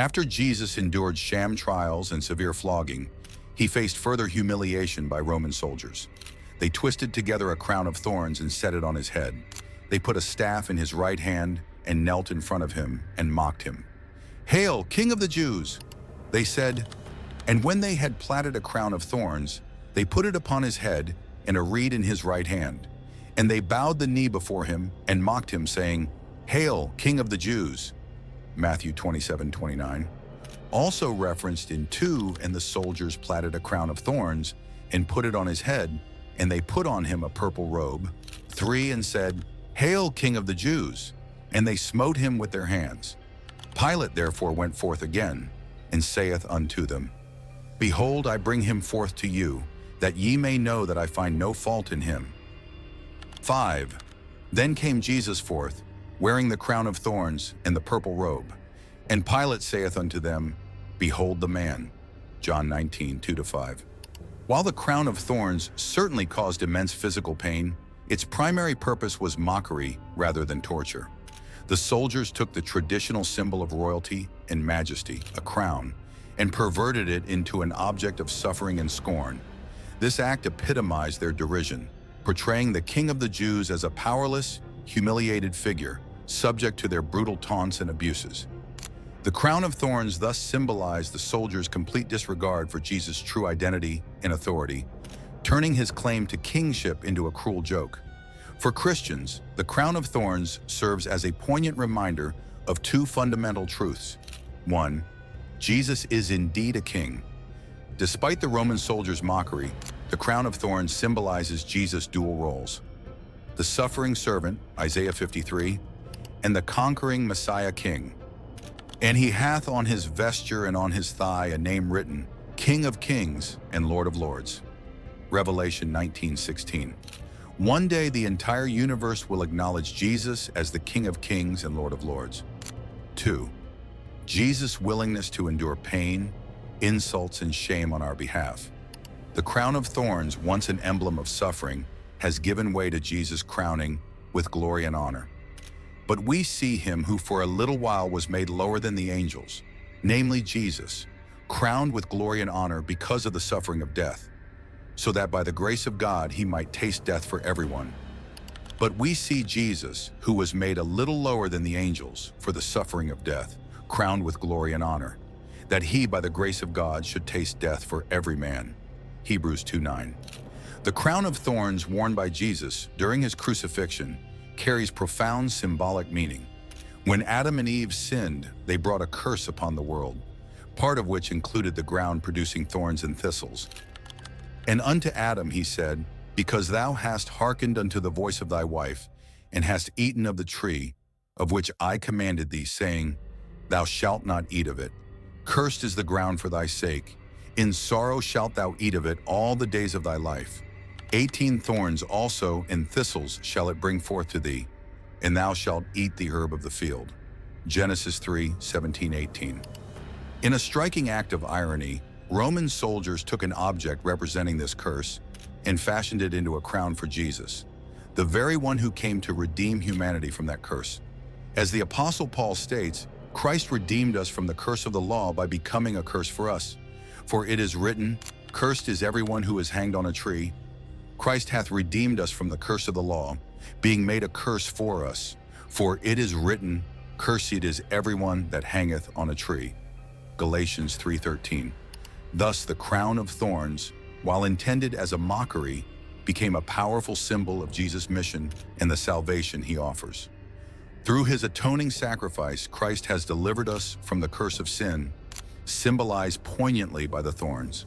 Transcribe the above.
After Jesus endured sham trials and severe flogging, he faced further humiliation by Roman soldiers. They twisted together a crown of thorns and set it on his head. They put a staff in his right hand and knelt in front of him and mocked him. "Hail, King of the Jews!" they said. And when they had platted a crown of thorns, they put it upon his head and a reed in his right hand. And they bowed the knee before him and mocked him, saying, "Hail, King of the Jews!" Matthew 27:29. Also referenced in 2, and the soldiers platted a crown of thorns and put it on his head, and they put on him a purple robe. 3, and said, "Hail, King of the Jews!" And they smote him with their hands. Pilate therefore went forth again, and saith unto them, "Behold, I bring him forth to you, that ye may know that I find no fault in him." 5. Then came Jesus forth, wearing the crown of thorns and the purple robe. And Pilate saith unto them, "Behold the man." John 19:2-5. While the crown of thorns certainly caused immense physical pain, its primary purpose was mockery rather than torture. The soldiers took the traditional symbol of royalty and majesty, a crown, and perverted it into an object of suffering and scorn. This act epitomized their derision, portraying the King of the Jews as a powerless, humiliated figure, subject to their brutal taunts and abuses. The crown of thorns thus symbolized the soldiers' complete disregard for Jesus' true identity and authority, turning his claim to kingship into a cruel joke. For Christians, the crown of thorns serves as a poignant reminder of 2 fundamental truths. 1. Jesus is indeed a king. Despite the Roman soldiers' mockery, the crown of thorns symbolizes Jesus' dual roles: the suffering servant, Isaiah 53, and the conquering Messiah King. And he hath on his vesture and on his thigh a name written, King of Kings and Lord of Lords. Revelation 19:16. One day the entire universe will acknowledge Jesus as the King of Kings and Lord of Lords. 2. Jesus' willingness to endure pain, insults, and shame on our behalf. The crown of thorns, once an emblem of suffering, has given way to Jesus' crowning with glory and honor. But we see him who for a little while was made lower than the angels, namely Jesus, crowned with glory and honor because of the suffering of death, so that by the grace of God he might taste death for everyone. But we see Jesus, who was made a little lower than the angels for the suffering of death, crowned with glory and honor, that he by the grace of God should taste death for every man. Hebrews 2:9. The crown of thorns worn by Jesus during his crucifixion carries profound symbolic meaning. When Adam and Eve sinned, they brought a curse upon the world, part of which included the ground producing thorns and thistles. And unto Adam he said, Because thou hast hearkened unto the voice of thy wife, and hast eaten of the tree, of which I commanded thee, saying, Thou shalt not eat of it. Cursed is the ground for thy sake. In sorrow shalt thou eat of it all the days of thy life. 18 thorns also and thistles shall it bring forth to thee, and thou shalt eat the herb of the field. Genesis 3:17-18. In a striking act of irony, Roman soldiers took an object representing this curse and fashioned it into a crown for Jesus, the very one who came to redeem humanity from that curse. As the Apostle Paul states, Christ redeemed us from the curse of the law by becoming a curse for us. For it is written, Cursed is everyone who is hanged on a tree. Christ hath redeemed us from the curse of the law, being made a curse for us. For it is written, Cursed is everyone that hangeth on a tree. Galatians 3:13. Thus the crown of thorns, while intended as a mockery, became a powerful symbol of Jesus' mission and the salvation he offers. Through his atoning sacrifice, Christ has delivered us from the curse of sin, symbolized poignantly by the thorns.